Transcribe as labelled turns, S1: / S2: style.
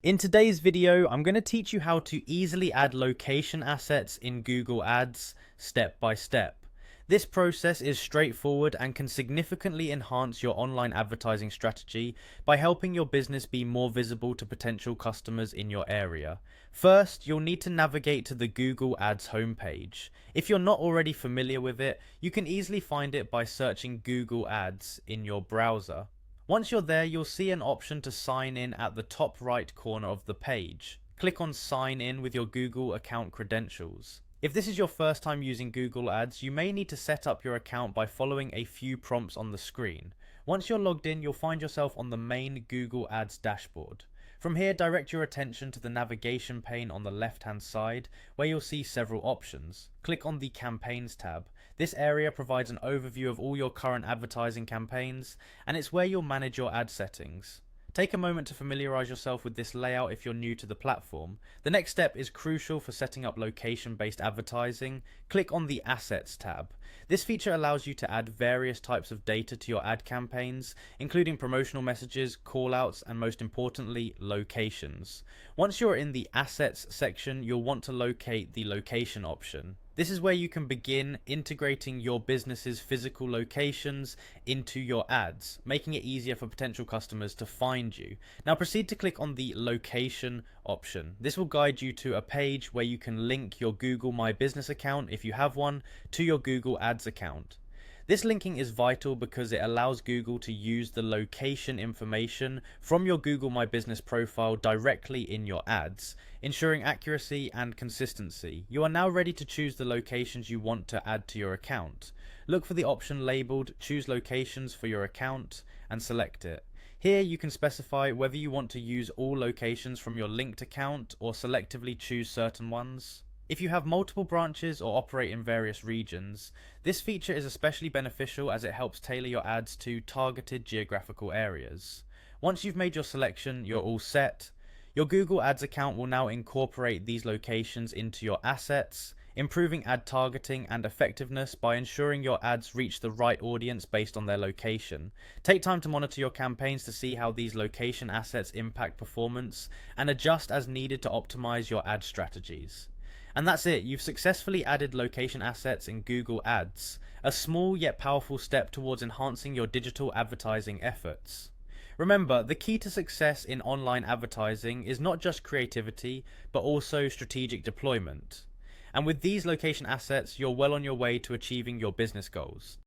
S1: In today's video, I'm going to teach you how to easily add location assets in Google Ads step by step. This process is straightforward and can significantly enhance your online advertising strategy by helping your business be more visible to potential customers in your area. First, you'll need to navigate to the Google Ads homepage. If you're not already familiar with it, you can easily find it by searching Google Ads in your browser. Once you're there, you'll see an option to sign in at the top right corner of the page. Click on Sign In with your Google account credentials. If this is your first time using Google Ads, you may need to set up your account by following a few prompts on the screen. Once you're logged in, you'll find yourself on the main Google Ads dashboard. From here, direct your attention to the navigation pane on the left-hand side, where you'll see several options. Click on the Campaigns tab. This area provides an overview of all your current advertising campaigns, and it's where you'll manage your ad settings. Take a moment to familiarize yourself with this layout if you're new to the platform. The next step is crucial for setting up location-based advertising. Click on the Assets tab. This feature allows you to add various types of data to your ad campaigns, including promotional messages, callouts, and most importantly, locations. Once you're in the Assets section, you'll want to locate the Location option. This is where you can begin integrating your business's physical locations into your ads, making it easier for potential customers to find you. Now proceed to click on the Location option. This will guide you to a page where you can link your Google My Business account, if you have one, to your Google Ads account. This linking is vital because it allows Google to use the location information from your Google My Business profile directly in your ads, ensuring accuracy and consistency. You are now ready to choose the locations you want to add to your account. Look for the option labeled Choose Locations for your account and select it. Here you can specify whether you want to use all locations from your linked account or selectively choose certain ones. If you have multiple branches or operate in various regions, this feature is especially beneficial as it helps tailor your ads to targeted geographical areas. Once you've made your selection, you're all set. Your Google Ads account will now incorporate these locations into your assets, improving ad targeting and effectiveness by ensuring your ads reach the right audience based on their location. Take time to monitor your campaigns to see how these location assets impact performance and adjust as needed to optimize your ad strategies. And that's it, you've successfully added location assets in Google Ads, a small yet powerful step towards enhancing your digital advertising efforts. Remember, the key to success in online advertising is not just creativity, but also strategic deployment. And with these location assets, you're well on your way to achieving your business goals.